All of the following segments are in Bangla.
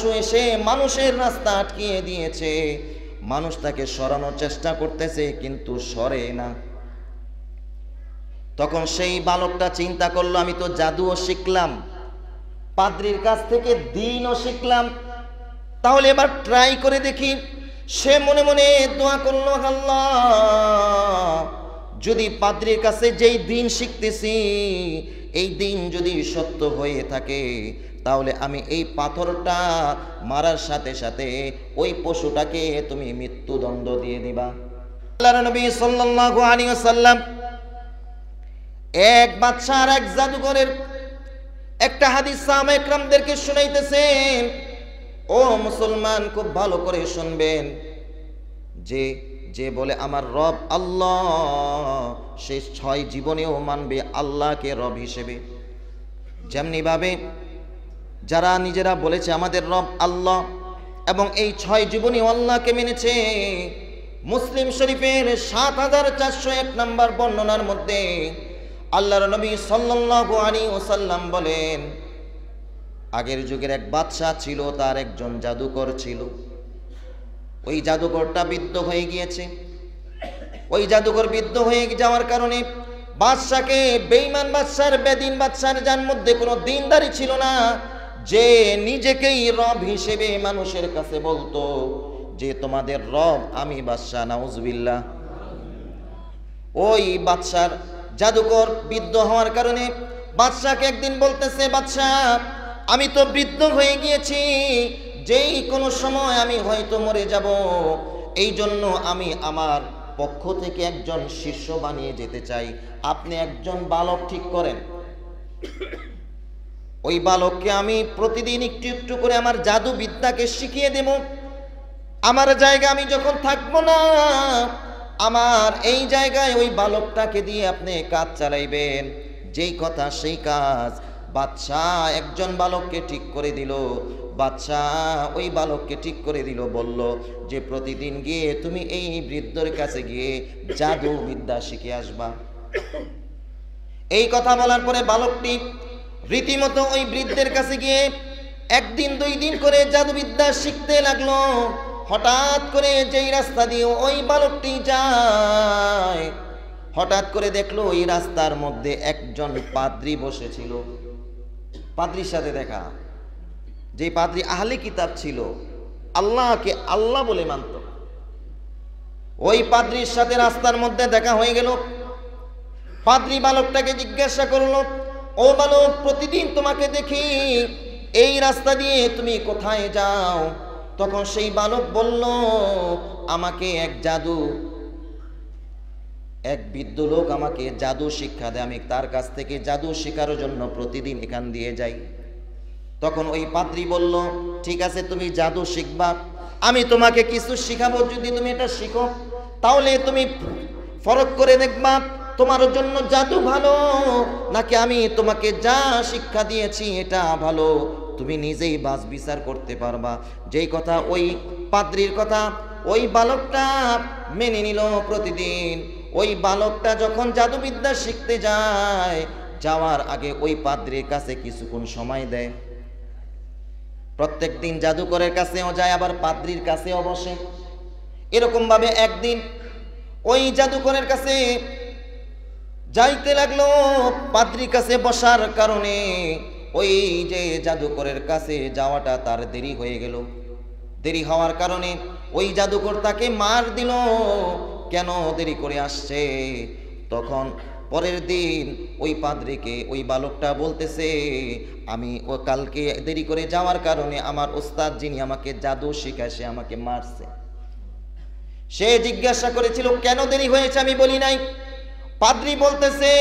পশু এসে মানুষের রাস্তা আটকিয়ে দিয়েছে, মানুষ তাকে সরানোর চেষ্টা করতেছে কিন্তু সরে না। তখন সেই বালকটা চিন্তা করলো, আমি তো জাদুও শিখলাম, পাদ্রীর কাছ থেকে দ্বীনও শিখলাম, তাহলে এবার ট্রাই করে দেখি। সে মনে মনে দোয়া করলো, আল্লাহ যদি পাদ্রীর কাছে যেই দ্বীন শিখতেছি এই দ্বীন যদি সত্য হয়ে থাকে, তাহলে আমি এই পাথরটা মারার সাথে সাথে ওই পশুটাকে তুমি মৃত্যুদণ্ড দিয়ে দিবা। আল্লাহর নবী সাল্লাল্লাহু আলাইহি ওয়াসাল্লাম এক বাদশা আর এক জাদুকরের একটা হাদিস সাহাবা একরামদেরকে শুনাইতেছেন। ও মুসলমান, খুব ভালো করে শুনবেন। যে যে বলে আমার রব আল্লাহ, সে 6 জীবনেও মানবে আল্লাহকে রব হিসেবে। যেমনি ভাবে যারা নিজেরা বলেছে আমাদের রব আল্লাহ এবং এই 6 জীবনেও আল্লাহকে মেনেছে, মুসলিম শরীফের ৭৪০১ নম্বর বর্ণনার মধ্যে আল্লাহর নবী সাল্লাল্লাহু আলাইহি ওয়াসাল্লাম বলেন, আগের যুগের এক বাদশা ছিল, তার একজন জাদুকর ছিল। ওই জাদুকরটা বৃদ্ধ হয়ে গিয়েছে। ওই জাদুকর বৃদ্ধ হয়ে যাওয়ার কারণে বাদশাকে, বেঈমান বাদশার, বেদিন বাদশার যার মধ্যে কোনো দিনদারি ছিল না, যে নিজেকেই রব হিসেবে মানুষের কাছে বলতো যে তোমাদের রব আমি বাদশা, নাউজুবিল্লাহ। ওই বাদশার জাদুকর বৃদ্ধ হওয়ার কারণে বাদশাকে একদিন বলতেছে, বাদশা আমি তো বৃদ্ধ হয়ে গিয়েছি, যেই কোনো সময় আমি হয়তো মরে যাব, এই জন্য আমি আমার পক্ষ থেকে একজন শিষ্য বানিয়ে যেতে চাই, আপনি একজন বালক ঠিক করেন। ওই বালককে আমি প্রতিদিন একটু একটু করে আমার জাদু বিদ্যাকে শিখিয়ে দেব। আমার জায়গা আমি যখন থাকবো না, আমার এই জায়গায় ওই বালকটাকে দিয়ে আপনি কাজ চালাইবেন। যেই কথা সেই কাজ। বাদশাহ একজন বালককে ঠিক করে দিল। বাদশাহ ওই বালককে ঠিক করে দিল, বলল যে প্রতিদিন গিয়ে তুমি এই বৃদ্ধর কাছে গিয়ে জাদু বিদ্যা শিখে আসবা। এই কথা বলার পরে বালকটি রীতিমতো ওই বৃদ্ধের কাছে গিয়ে 1 দিন 2 দিন করে জাদুবিদ্যা শিখতে লাগলো। হঠাৎ করে যেই রাস্তা দিয়ে ওই বালকটি যায়, হঠাৎ করে দেখলো ওই রাস্তার মধ্যে একজন পাদ্রী বসেছিল। পাদ্রীর সাথে দেখা, যে পাদ্রী আহলে কিতাব ছিল, আল্লাহকে আল্লাহ বলে মানত, ওই পাদ্রীর সাথে রাস্তার মধ্যে দেখা হয়ে গেল। পাদ্রী বালকটাকে জিজ্ঞাসা করলো, ও বালক, প্রতিদিন তোমাকে দেখি, এই রাস্তা দিয়ে তুমি কোথায় যাও? তখন সেই বালক বলল, আমাকে এক বৃদ্ধ লোক আমাকে জাদু শিক্ষা দেয়, আমি তার কাছ থেকে জাদু শেখার জন্য প্রতিদিন এখান দিয়ে যাই। তখন ওই পাদ্রী বলল, ঠিক আছে তুমি জাদু শিখবা, আমি তোমাকে কিছু শিখাবো, যদি তুমি এটা শিখো তাহলে তুমি ফরক করে দেখবা তোমার জন্য জাদু ভালো নাকি আমি তোমাকে যা শিক্ষা দিয়েছি এটা ভালো, তুমি নিজেই বাস বিচার করতে পারবা। যেই কথা ওই পাদ্রীর কথা ওই বালকটা মেনে নিল। প্রতিদিন ওই বালকটা যখন জাদুবিদ্যা শিখতে যায়, যাওয়ার আগে ওই পাদ্রীর কাছে কিছুক্ষণ সময় দেয়। প্রত্যেক দিন জাদুকরের কাছেও যায়, আবার পাদ্রীর কাছেও বসে। এরকম ভাবে একদিন ওই জাদুকরের কাছে যাইতে লাগলো। পাদ্রীর কাছে বসার কারণে ওই যে জাদুকরের কাছে যাওয়াটা তার দেরি হয়ে গেল। দেরি হওয়ার কারণে ওই জাদুকর তাকে মার দিল, কেন দেরি করে আসছে। তখন পরের দিন ওই পাদ্রীকে ওই বালকটা বলতেছে, আমি ও কালকে দেরি করে যাওয়ার কারণে আমার ওস্তাদ যিনি আমাকে জাদু শিখায় সে আমাকে মারছে। সে জিজ্ঞাসা করেছিল কেন দেরি হয়েছে, আমি বলি নাই। পাদ্রী বলতেছে,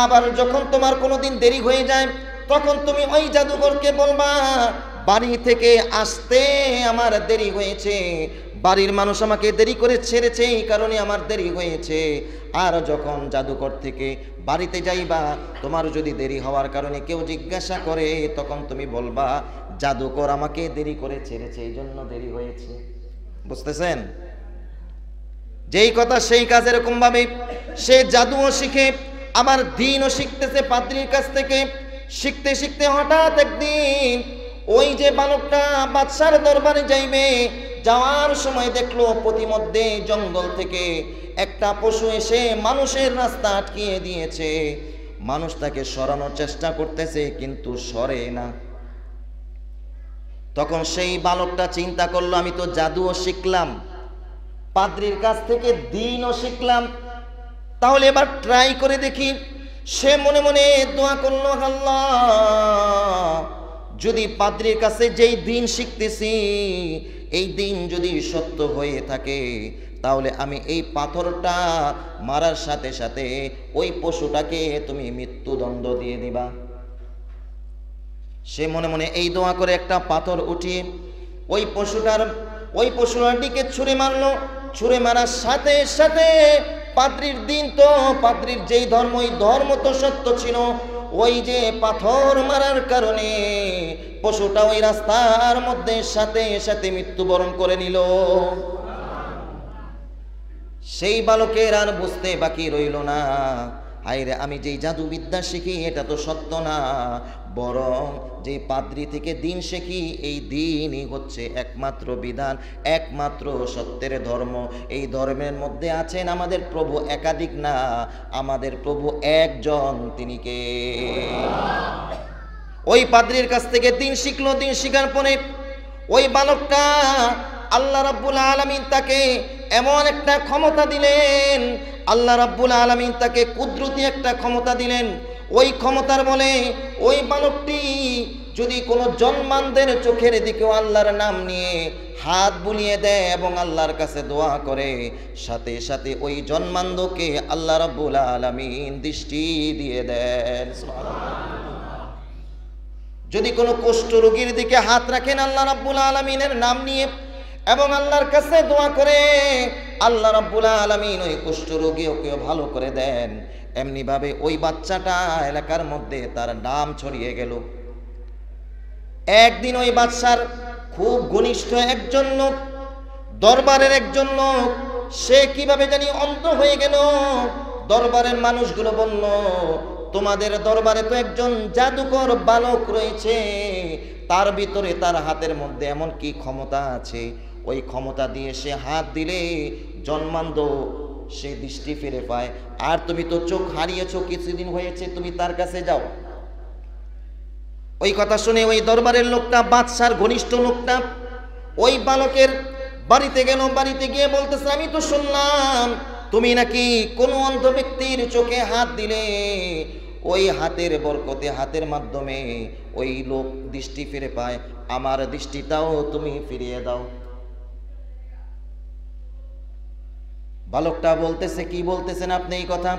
আবার যখন তোমার কোনোদিন দেরি হয়ে যায় তখন তুমি ওই জাদুকরকে বলবা বাড়ি থেকে আসতে আমার দেরি হয়েছে, বাড়ির মানুষ আমাকে দেরি করে ছেড়েছে, এই কারণে আমার দেরি হয়েছে। আর যখন জাদুকর থেকে বাড়িতে যাইবা, তোমার যদি দেরি হওয়ার কারণে কেউ জিজ্ঞাসা করে তখন তুমি বলবা জাদুকর আমাকে দেরি করে ছেড়েছে, এই জন্য দেরি হয়েছে। বুঝতেছেন? যেই কথা সেই কাজ। এরকম ভাবে সে জাদুও শিখে আবার দ্বীনও শিখতেছে পাদ্রীর কাছ থেকে। শিখতে শিখতে হঠাৎ একদিন ওই যে বালকটা বাদশার দরবারে যাইবে, যাওয়ার সময় দেখলো প্রতিমধ্যে জঙ্গল থেকে একটা পশু এসে মানুষের রাস্তা আটকিয়ে দিয়েছে। মানুষ তাকে সরানোর চেষ্টা করতেছে কিন্তু সরে না। তখন সেই বালকটা চিন্তা করলো, আমি তো জাদুও শিখলাম, পাদ্রীর কাছ থেকে দ্বীনও শিখলাম, তাহলে এবার ট্রাই করে দেখি। সে মনে মনে দোয়া করলো, আল্লাহ যদি পাদ্রীর কাছে যেই দ্বীন শিখতেছি এই দ্বীন যদি সত্য হয়ে থাকে, তাহলে আমি এই পাথরটা মারার সাথে সাথে ওই পশুটাকে তুমি মৃত্যুদণ্ড দিয়ে দিবা। সে মনে মনে এই দোয়া করে একটা পাথর উঠিয়ে ওই পশুটার দিকে ছুঁড়ে মারলো। ছুঁড়ে মারার সাথে সাথে পাদ্রীর দ্বীন তো, পাদ্রীর যেই ধর্ম, ওই ধর্ম তো সত্য ছিল। ওই যে পাথর মারার কারণে পশুটা ওই রাস্তার মধ্যে সাথে সাথে মৃত্যুবরণ করে নিল। সেই বালকের আর বুঝতে বাকি রইল না, হায়রে আমি যেই জাদুবিদ্যা শিখি এটা তো সত্য না, বরং যে পাদ্রী থেকে দ্বীন শিখি এই দ্বীনই হচ্ছে একমাত্র বিধান, একমাত্র সত্যের ধর্ম। এই ধর্মের মধ্যে আছেন আমাদের প্রভু, একাধিক না, আমাদের প্রভু একজন, তিনি কে? ওই পাদ্রীর কাছ থেকে দ্বীন শিখলো। দ্বীন শিখার পরে ওই বালকটা আল্লাহ রাব্বুল আলামিন তাকে এমন একটা ক্ষমতা দিলেন, আল্লাহ রাব্বুল আলামিন তাকে কুদরতি একটা ক্ষমতা দিলেন। ওই ক্ষমতার বলে ওই বালকটি যদি কোনো জন্মানদের চোখের দিকেও আল্লাহর নাম নিয়ে হাত বুলিয়ে দেয় এবং আল্লাহর কাছে দোয়া করে, সাথে সাথে ওই জন্মান্ধকে আল্লাহ রাব্বুল আলামিন দৃষ্টি দিয়ে দেন। যদি কোনো কুষ্ঠ রোগীর দিকে হাত রাখেন আল্লাহ রাব্বুল আলামিনের নাম নিয়ে এবং আল্লাহর কাছে দোয়া করে, আল্লাহ রাব্বুল আলামিন ওই কুষ্ঠ রোগীকে ভালো করে দেন। এমনি ভাবে ওই বাচ্চাটা এলাকার মধ্যে তার নাম ছড়িয়ে গেল। একদিন ওই বাদশার খুব ঘনিষ্ঠ একজন লোক, দরবারের একজন লোক, সে কিভাবে জানি অন্ধ হয়ে গেল। দরবারের মানুষগুলো বলল, তোমাদের দরবারে তো একজন জাদুকর বালক রয়েছে, তার ভিতরে তার হাতের মধ্যে এমন কি ক্ষমতা আছে, ওই ক্ষমতা দিয়ে সে হাত দিলে জন্মান্ধ সে দৃষ্টি ফিরে পায়। আর তুমি তো চোখ হারিয়েছো, কিছুদিন হয়েছে, তুমি তার কাছে যাও। ওই কথা শুনে ওই দরবারের লোকটা, বাদশার ঘনিষ্ঠ লোকটা, ওই বালকের বাড়িতে গেল। বাড়িতে গিয়ে বলতেছে, আমি তো শুনলাম তুমি নাকি কোনো অন্ধ ব্যক্তির চোখে হাত দিলে, ওই হাতের বরকতে, হাতের মাধ্যমে ওই লোক দৃষ্টি ফিরে পায়, আমার দৃষ্টিটাও তুমি ফিরিয়ে দাও। বালকটা বলতেছে, কি বলতেছেন আপনি এই কথা?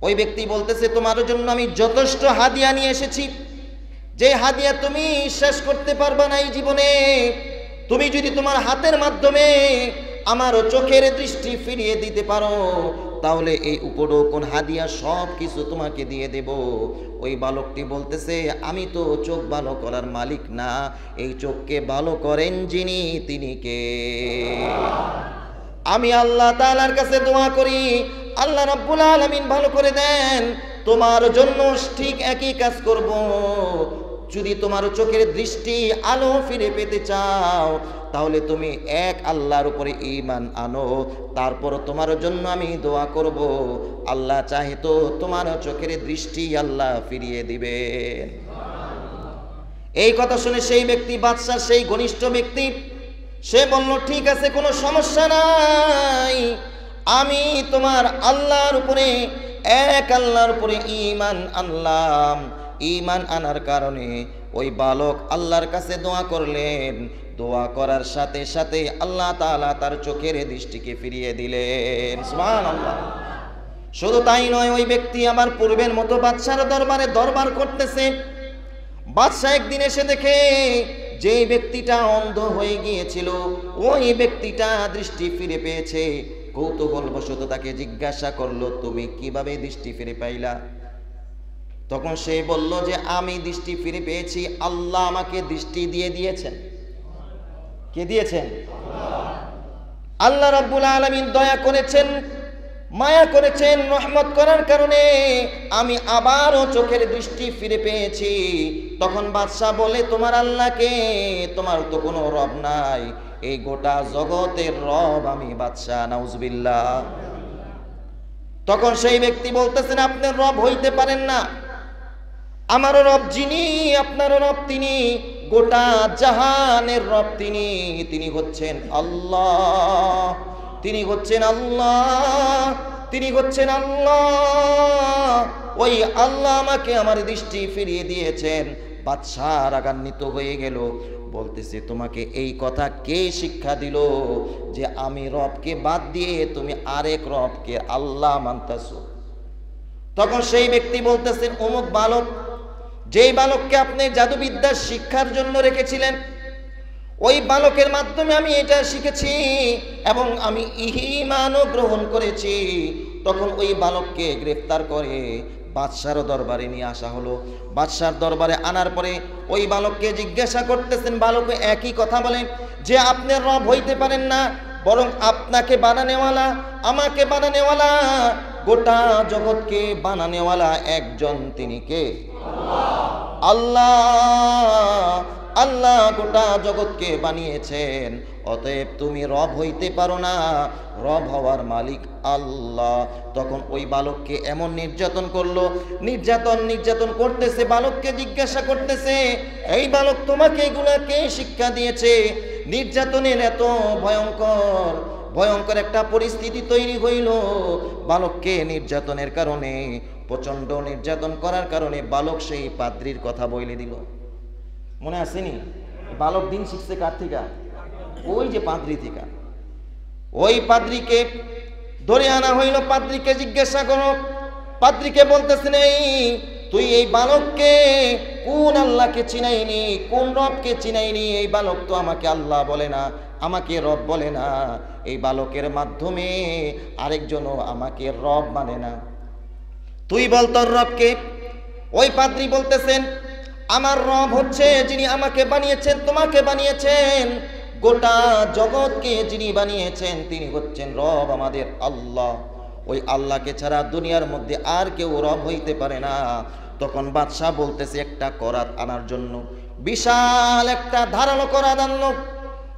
ওই ব্যক্তি বলতেছে, তোমার জন্য আমি যথেষ্ট হাদিয়া নিয়ে এসেছি, যে হাদিয়া তুমি শেষ করতে পারবা না এই জীবনে। তুমি যদি তোমার হাতের মাধ্যমে আমার চোখের দৃষ্টি ফিরিয়ে দিতে পারো, তাহলে এই উপঢৌকন হাদিয়া সব কিছু তোমাকে দিয়ে দেব। ওই বালকটি বলতেছে, আমি তো চোখ ভালো করার মালিক না, এই চোখকে ভালো করেন যিনি, তিনি কে? আমি আল্লাহ তাআলার কাছে দোয়া করি, আল্লাহ রাব্বুল আলামিন ভালো করে দেন। তোমার জন্য ঠিক একই কাজ করব। যদি তোমার চোখের দৃষ্টি আলো ফিরে পেতে চাও, তাহলে তুমি এক আল্লাহর উপরে ঈমান আনো, তারপর তোমার জন্য আমি দোয়া করব। আল্লাহ চাহে তো তোমার চোখের দৃষ্টি আল্লাহ ফিরিয়ে দিবেন। এই কথা শুনে সেই ব্যক্তি, বাদশার সেই ঘনিষ্ঠ ব্যক্তি, সে বলল, ঠিক আছে, কোনো সমস্যা নাই, আমি তোমার আল্লাহর উপরে, এক আল্লাহর উপরে ঈমান আনলাম। ঈমান আনার কারণে ওই বালক আল্লাহর কাছে দোয়া করলেন। দোয়া করার সাথে সাথে আল্লাহ তাআলা তার চোখের দৃষ্টিকে ফিরিয়ে দিলেন। সুবহানাল্লাহ। শুধু তাই নয়, ওই ব্যক্তি আবার পূর্বের মতো বাদশার দরবারে দরবার করতেছে। বাদশা একদিন এসে দেখে যে ব্যক্তিটা অন্ধ হয়ে গিয়েছিল, ওই ব্যক্তিটা দৃষ্টি ফিরে পেয়েছে। কৌতূহলবশত তাকে জিজ্ঞাসা করলো, তুমি কিভাবে দৃষ্টি ফিরে পাইলা? তখন সে বলল যে, আমি দৃষ্টি ফিরে পেয়েছি, আল্লাহ আমাকে দৃষ্টি দিয়ে দিয়েছেন। কে দিয়েছেন? আল্লাহ রাব্বুল আলামিন দয়া করেছেন, মায়া করেছেন, রহমত করার কারণে আমি আবারও চোখের দৃষ্টি ফিরে পেয়েছি। তখন বাদশা বলে, তোমার আল্লাহকে, তোমার তো কোনো রব নাই, এই গোটা জগতের রব আমি বাদশা। নাউজুবিল্লাহ। তখন সেই ব্যক্তি বলতেছেন, আপনার রব হইতে পারেন না, আমারও রব যিনি, আপনারও রব তিনি, গোটা জাহানের রব তিনি, তিনি হচ্ছেন আল্লাহ, তিনি হচ্ছেন আল্লাহ, তিনি হচ্ছেন আল্লাহ। ওই আল্লাহ আমাকে আমার দৃষ্টি ফিরিয়ে দিয়েছেন। বাদশা রাগান্বিত হয়ে গেল, বলতেছে, তোমাকে এই কথা কে শিক্ষা দিল যে আমি রবকে বাদ দিয়ে তুমি আরেক রবকে আল্লাহ মানতেছো? তখন সেই ব্যক্তি বলতেছেন, অমুক বালক, যেই বালককে আপনি জাদুবিদ্যার শিক্ষার জন্য রেখেছিলেন, ওই বালকের মাধ্যমে আমি এটা শিখেছি এবং আমি ঈমানও গ্রহণ করেছি। তখন ওই বালককে গ্রেফতার করে বাদশার দরবারে নিয়ে আসা হলো। বাদশার দরবারে আনার পরে ওই বালককে জিজ্ঞাসা করতেছেন, বালক একই কথা বলেন যে আপনি রব হইতে পারেন না, বরং আপনাকে বানানেওয়ালা, আমাকে বানানেওয়ালা, গোটা জগৎকে বানানেওয়ালা একজন, তিনি কে? আল্লাহ। আল্লাহ গোটা জগৎকে বানিয়েছেন, অতএব তুমি রব হইতে পারো না, রব হওয়ার মালিক আল্লাহ। তখন ওই বালককে এমন নির্যাতন করলো, নির্যাতন করতেছে, বালককে জিজ্ঞাসা করতেছে, এই বালক তোমাকে এগুলা কে শিক্ষা দিয়েছে? নির্যাতনের এত ভয়ঙ্কর একটা পরিস্থিতি তৈরি হইল। বালককে নির্যাতনের কারণে, প্রচন্ড নির্যাতন করার কারণে বালক সেই পাদ্রীর কথা বলে দিল। মনে আসেনি? বালক দিন শিখছে কার থেকে? ওই যে পাদ্রী থেকে। ওই পাদ্রীকে ধরে আনা হইল, পাদ্রীকে জিজ্ঞাসা করো। পাদ্রীকে বলতেছেন, এই তুই এই বালককে কোন আল্লাহকে চিনাইনি, কোন রবকে চিনাইনি? এই বালক তো আমাকে আল্লাহ বলে না, আমাকে রব বলে না, এই বালকের মাধ্যমে আরেকজনও আমাকে রব মানে না। তুই বল তোর রবকে। ওই পাদ্রী বলতেছেন, আমার রব হচ্ছে যিনি আমাকে বানিয়েছেন, তোমাকে বানিয়েছেন, গোটা জগৎকে যিনি বানিয়েছেন, তিনি হচ্ছেন রব আমাদের আল্লাহ। ওই আল্লাহকে ছাড়া দুনিয়ার মধ্যে আর কেউ রব হইতে পারে না। তখন বাদশাহ বলতেছে একটা করাত আনার জন্য। বিশাল একটা ধারালো করাত আনলো।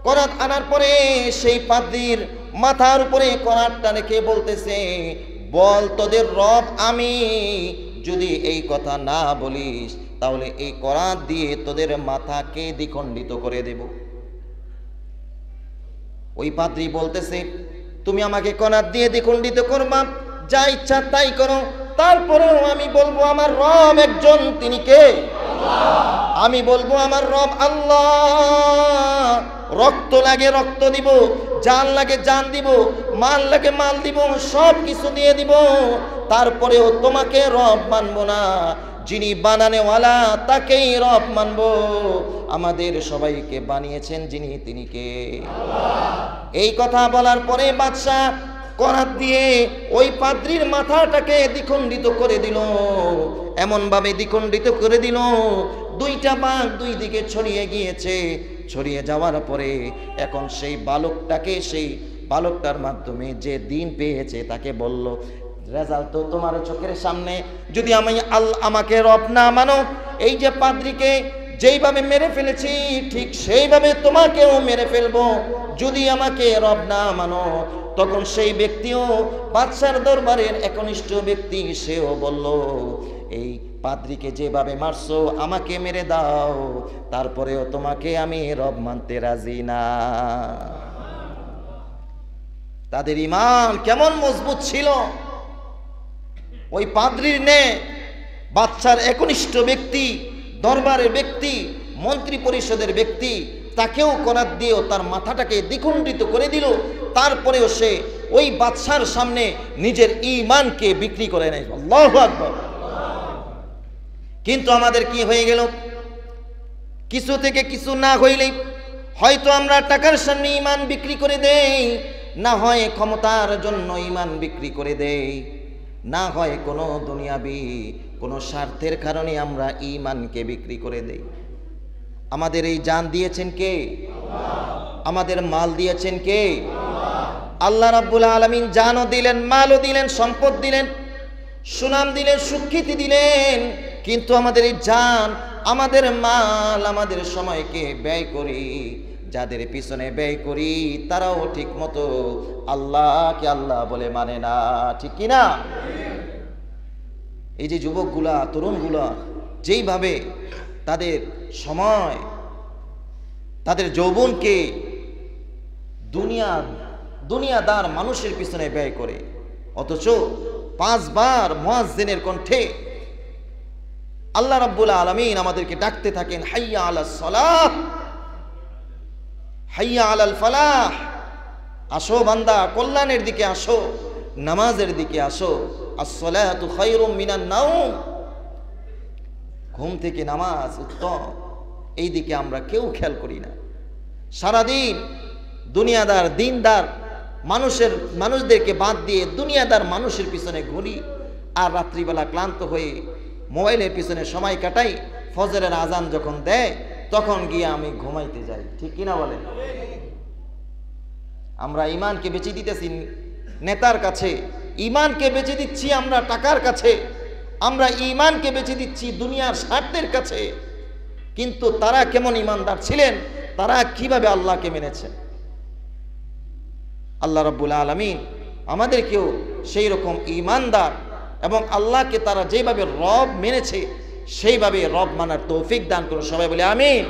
করাত আনার পরে সেই পাদ্রীর মাথার উপরে করাতটা রেখে বলতেছে, বল তোদের রব আমি। যদি এই কথা না বলিস তাহলে এই করাত দিয়ে তোদের মাথাকে দ্বিখণ্ডিত করে দেব। ওই পাদ্রী বলতেছে, তুমি আমাকে করাত দিয়ে দ্বিখণ্ডিত করবা, যা ইচ্ছা তাই করো, তারপরেও আমি বলবো আমার রব একজন, তিনি কে? আমি বলবো আমার রব আল্লাহ। রক্ত লাগে রক্ত দিব, জান লাগে জান দিব, মাল লাগে মাল দিব, সব কিছু দিয়ে দিব, তারপরেও তোমাকে রব মানবো না। যিনি বানানেওয়ালা তাকেই রব মানবো। আমাদের সবাইকে বানিয়েছেন যিনি, তিনি কে? এই কথা বলার পরে বাদশা করাত দিয়ে ওই পাদ্রীর মাথাটাকে দ্বিখণ্ডিত করে দিল। এমন ভাবে দ্বিখণ্ডিত করে দিল, দুইটা ভাগ দুই দিকে ছড়িয়ে গিয়েছে। ছড়িয়ে যাওয়ার পরে এখন সেই বালকটার মাধ্যমে যে দিন পেয়েছে তাকে বলল, রেজাল্ট তো তোমার চোখের সামনে। যদি আমাকে রব না মানো, এই যে পাদ্রীকে যেইভাবে মেরে ফেলেছি ঠিক সেইভাবে তোমাকেও মেরে ফেলবো। যদি আমাকে রব না মানো, তখন সেই ব্যক্তিও বাদশার দরবারের একনিষ্ঠ ব্যক্তি, সেও বলল, এই পাদ্রীকে যেভাবে মারছো আমাকে মেরে দাও, তারপরেও তোমাকে আমি রব মানতে রাজি না। তাদের ঈমান কেমন মজবুত ছিল! ওই পাদ্রীর নে বাদশার একনিষ্ঠ ব্যক্তি, দরবারের ব্যক্তি, মন্ত্রী পরিষদের ব্যক্তি, তাকেও করাত দিয়েও তার মাথাটাকে দ্বিখণ্ডিত করে দিল। তারপরেও সে ওই বাদশার সামনে নিজের ঈমানকে বিক্রি করে নেয়। আল্লাহু আকবার। কিন্তু আমাদের কি হয়ে গেল? কিছু থেকে কিছু না হইলেই হয়তো আমরা টাকার সামনে ঈমান বিক্রি করে দেই, না হয় ক্ষমতার জন্য ঈমান বিক্রি করে দেই, না হয় কোনো দুনিয়াবি কোনো স্বার্থের কারণে আমরা ঈমানকে বিক্রি করে দেই। আমাদের এই জান দিয়েছেন কে? আমাদের মাল দিয়েছেন কে? আল্লাহ রাব্বুল আলামিন জানও দিলেন, মালও দিলেন, সম্পদ দিলেন, সুনাম দিলেন, সুখ্যাতি দিলেন, কিন্তু আমাদের এই জান, আমাদের মাল, আমাদের সময়কে ব্যয় করি, যাদের পিছনে ব্যয় করি তারাও ঠিক মতো আল্লাহকে আল্লাহ বলে মানে না, ঠিক কিনা? এই যে যুবকগুলা, তরুণগুলা যেইভাবে তাদের সময়, তাদের যৌবনকে দুনিয়াদার মানুষের পিছনে ব্যয় করে, অথচ 5 বার মুয়াজ্জিনের কণ্ঠে আল্লাহ রাব্বুল আলামিন আমাদেরকে ডাকতে থাকেন, হাইয়া আলাস সালাহ, হাইয়া আলাল ফালাহ, আসো বান্দা, কল্যাণের দিকে আসো, নামাজের দিকে আসো, আস-সালাতু খায়রুম মিনান নাওম, ঘুম থেকে নামাজ উত্তম। এই দিকে আমরা কেউ খেয়াল করি না। সারাদিন দুনিয়াদার, দিনদার মানুষদেরকে বাদ দিয়ে দুনিয়াদার মানুষের পিছনে ঘুরি, আর রাত্রিবেলা ক্লান্ত হয়ে মোবাইলের পিছনে সময় কাটাই। ফজরের আজান যখন দেয় তখন গিয়ে আমি ঘুমাইতে যাই, ঠিক কিনা বলেন? আমরা ইমানকে বেচে দিতেছি নেতার কাছে, ইমানকে বেচে দিচ্ছি আমরা টাকার কাছে, আমরা ইমানকে বেচে দিচ্ছি দুনিয়ার স্বার্থের কাছে। কিন্তু তারা কেমন ইমানদার ছিলেন, তারা কিভাবে আল্লাহকে মেনেছেন? আল্লাহ রাব্বুল আলামিন আমাদেরকেও সেই রকম ইমানদার এবং আল্লাহকে তারা যেভাবে রব মেনেছে সেইভাবে রব মানার তৌফিক দান করুন। সবাই বলে আমিন।